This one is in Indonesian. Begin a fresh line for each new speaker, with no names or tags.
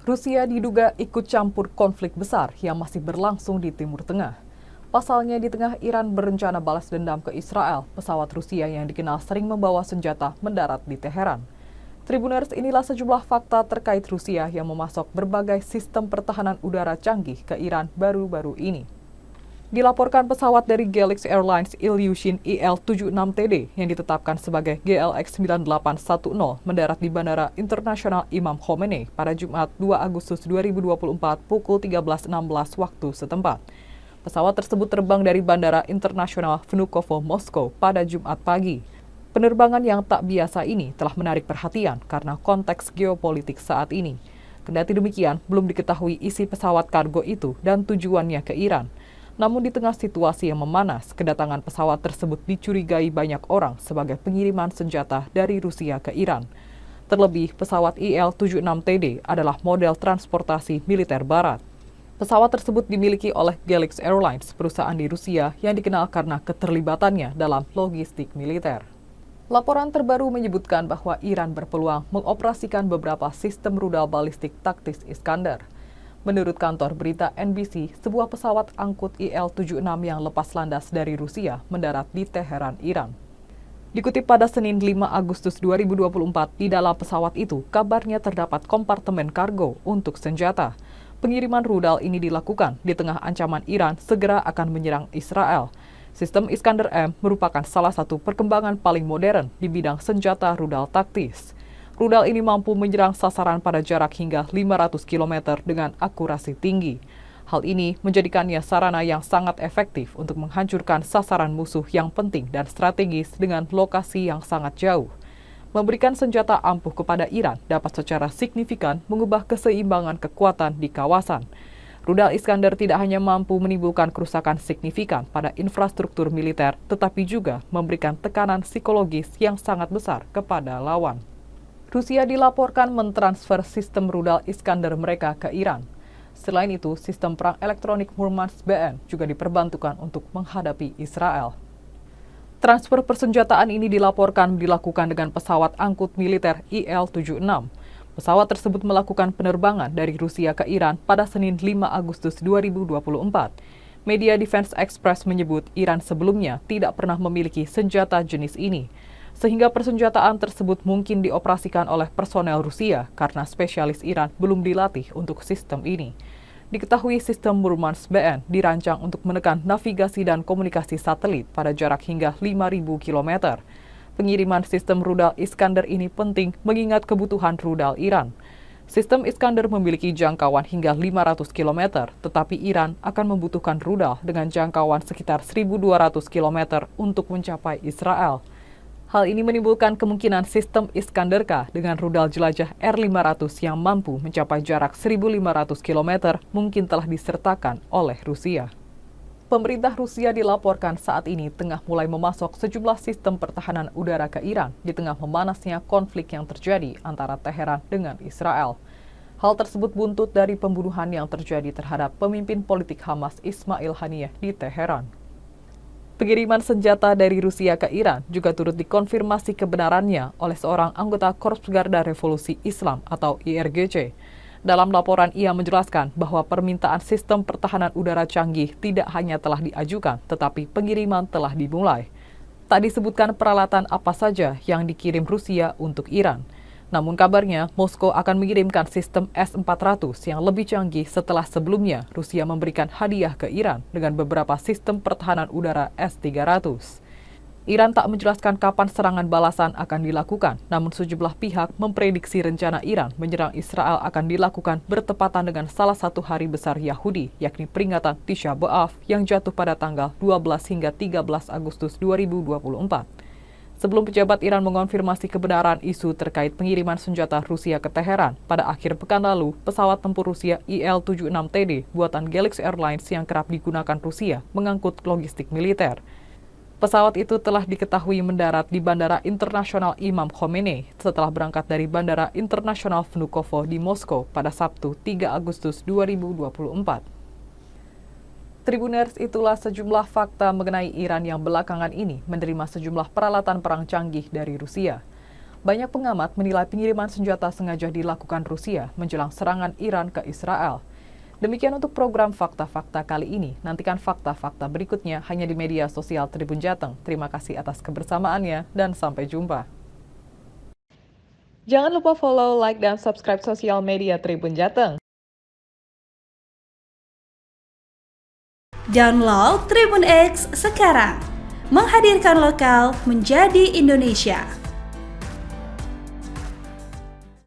Rusia diduga ikut campur konflik besar yang masih berlangsung di Timur Tengah. Pasalnya di tengah Iran berencana balas dendam ke Israel, pesawat Rusia yang dikenal sering membawa senjata mendarat di Teheran. Tribuners, inilah sejumlah fakta terkait Rusia yang memasok berbagai sistem pertahanan udara canggih ke Iran baru-baru ini. Dilaporkan pesawat dari Galaxy Airlines Ilyushin IL-76TD yang ditetapkan sebagai GLX 9810 mendarat di Bandara Internasional Imam Khomeini pada Jumat 2 Agustus 2024 pukul 13.16 waktu setempat. Pesawat tersebut terbang dari Bandara Internasional Vnukovo, Moskow pada Jumat pagi. Penerbangan yang tak biasa ini telah menarik perhatian karena konteks geopolitik saat ini. Kendati demikian, belum diketahui isi pesawat kargo itu dan tujuannya ke Iran. Namun di tengah situasi yang memanas, kedatangan pesawat tersebut dicurigai banyak orang sebagai pengiriman senjata dari Rusia ke Iran. Terlebih, pesawat IL-76TD adalah model transportasi militer barat. Pesawat tersebut dimiliki oleh Galaxy Airlines, perusahaan di Rusia yang dikenal karena keterlibatannya dalam logistik militer. Laporan terbaru menyebutkan bahwa Iran berpeluang mengoperasikan beberapa sistem rudal balistik taktis Iskander. Menurut kantor berita NBC, sebuah pesawat angkut IL-76 yang lepas landas dari Rusia mendarat di Teheran, Iran. Dikutip pada Senin 5 Agustus 2024, di dalam pesawat itu kabarnya terdapat kompartemen kargo untuk senjata. Pengiriman rudal ini dilakukan di tengah ancaman Iran segera akan menyerang Israel. Sistem Iskander M merupakan salah satu perkembangan paling modern di bidang senjata rudal taktis. Rudal ini mampu menyerang sasaran pada jarak hingga 500 km dengan akurasi tinggi. Hal ini menjadikannya sarana yang sangat efektif untuk menghancurkan sasaran musuh yang penting dan strategis dengan lokasi yang sangat jauh. Memberikan senjata ampuh kepada Iran dapat secara signifikan mengubah keseimbangan kekuatan di kawasan. Rudal Iskander tidak hanya mampu menimbulkan kerusakan signifikan pada infrastruktur militer, tetapi juga memberikan tekanan psikologis yang sangat besar kepada lawan. Rusia dilaporkan mentransfer sistem rudal Iskander mereka ke Iran. Selain itu, sistem perang elektronik Murmansk BN juga diperbantukan untuk menghadapi Israel. Transfer persenjataan ini dilaporkan dilakukan dengan pesawat angkut militer IL-76. Pesawat tersebut melakukan penerbangan dari Rusia ke Iran pada Senin 5 Agustus 2024. Media Defense Express menyebut Iran sebelumnya tidak pernah memiliki senjata jenis ini, sehingga persenjataan tersebut mungkin dioperasikan oleh personel Rusia karena spesialis Iran belum dilatih untuk sistem ini. Diketahui sistem Murmansk BN dirancang untuk menekan navigasi dan komunikasi satelit pada jarak hingga 5.000 km. Pengiriman sistem rudal Iskander ini penting mengingat kebutuhan rudal Iran. Sistem Iskander memiliki jangkauan hingga 500 km, tetapi Iran akan membutuhkan rudal dengan jangkauan sekitar 1.200 km untuk mencapai Israel. Hal ini menimbulkan kemungkinan sistem Iskander-K dengan rudal jelajah R-500 yang mampu mencapai jarak 1.500 km mungkin telah disertakan oleh Rusia. Pemerintah Rusia dilaporkan saat ini tengah mulai memasok sejumlah sistem pertahanan udara ke Iran di tengah memanasnya konflik yang terjadi antara Teheran dengan Israel. Hal tersebut buntut dari pembunuhan yang terjadi terhadap pemimpin politik Hamas Ismail Haniyeh di Teheran. Pengiriman senjata dari Rusia ke Iran juga turut dikonfirmasi kebenarannya oleh seorang anggota Korps Garda Revolusi Islam atau IRGC. Dalam laporan ia menjelaskan bahwa permintaan sistem pertahanan udara canggih tidak hanya telah diajukan, tetapi pengiriman telah dimulai. Tak disebutkan peralatan apa saja yang dikirim Rusia untuk Iran. Namun kabarnya, Moskow akan mengirimkan sistem S-400 yang lebih canggih setelah sebelumnya Rusia memberikan hadiah ke Iran dengan beberapa sistem pertahanan udara S-300. Iran tak menjelaskan kapan serangan balasan akan dilakukan, namun sejumlah pihak memprediksi rencana Iran menyerang Israel akan dilakukan bertepatan dengan salah satu hari besar Yahudi, yakni peringatan Tisha B'Av yang jatuh pada tanggal 12 hingga 13 Agustus 2024. Sebelum pejabat Iran mengonfirmasi kebenaran isu terkait pengiriman senjata Rusia ke Teheran, pada akhir pekan lalu, pesawat tempur Rusia IL-76TD buatan Galaxy Airlines yang kerap digunakan Rusia mengangkut logistik militer. Pesawat itu telah diketahui mendarat di Bandara Internasional Imam Khomeini setelah berangkat dari Bandara Internasional Vnukovo di Moskow pada Sabtu 3 Agustus 2024. Tribuners, itulah sejumlah fakta mengenai Iran yang belakangan ini menerima sejumlah peralatan perang canggih dari Rusia. Banyak pengamat menilai pengiriman senjata sengaja dilakukan Rusia menjelang serangan Iran ke Israel. Demikian untuk program Fakta-Fakta kali ini. Nantikan fakta-fakta berikutnya hanya di media sosial Tribun Jateng. Terima kasih atas kebersamaannya dan sampai jumpa. Jangan lupa follow, like, dan subscribe sosial media Tribun Jateng.
Download Tribun X sekarang, menghadirkan lokal menjadi Indonesia.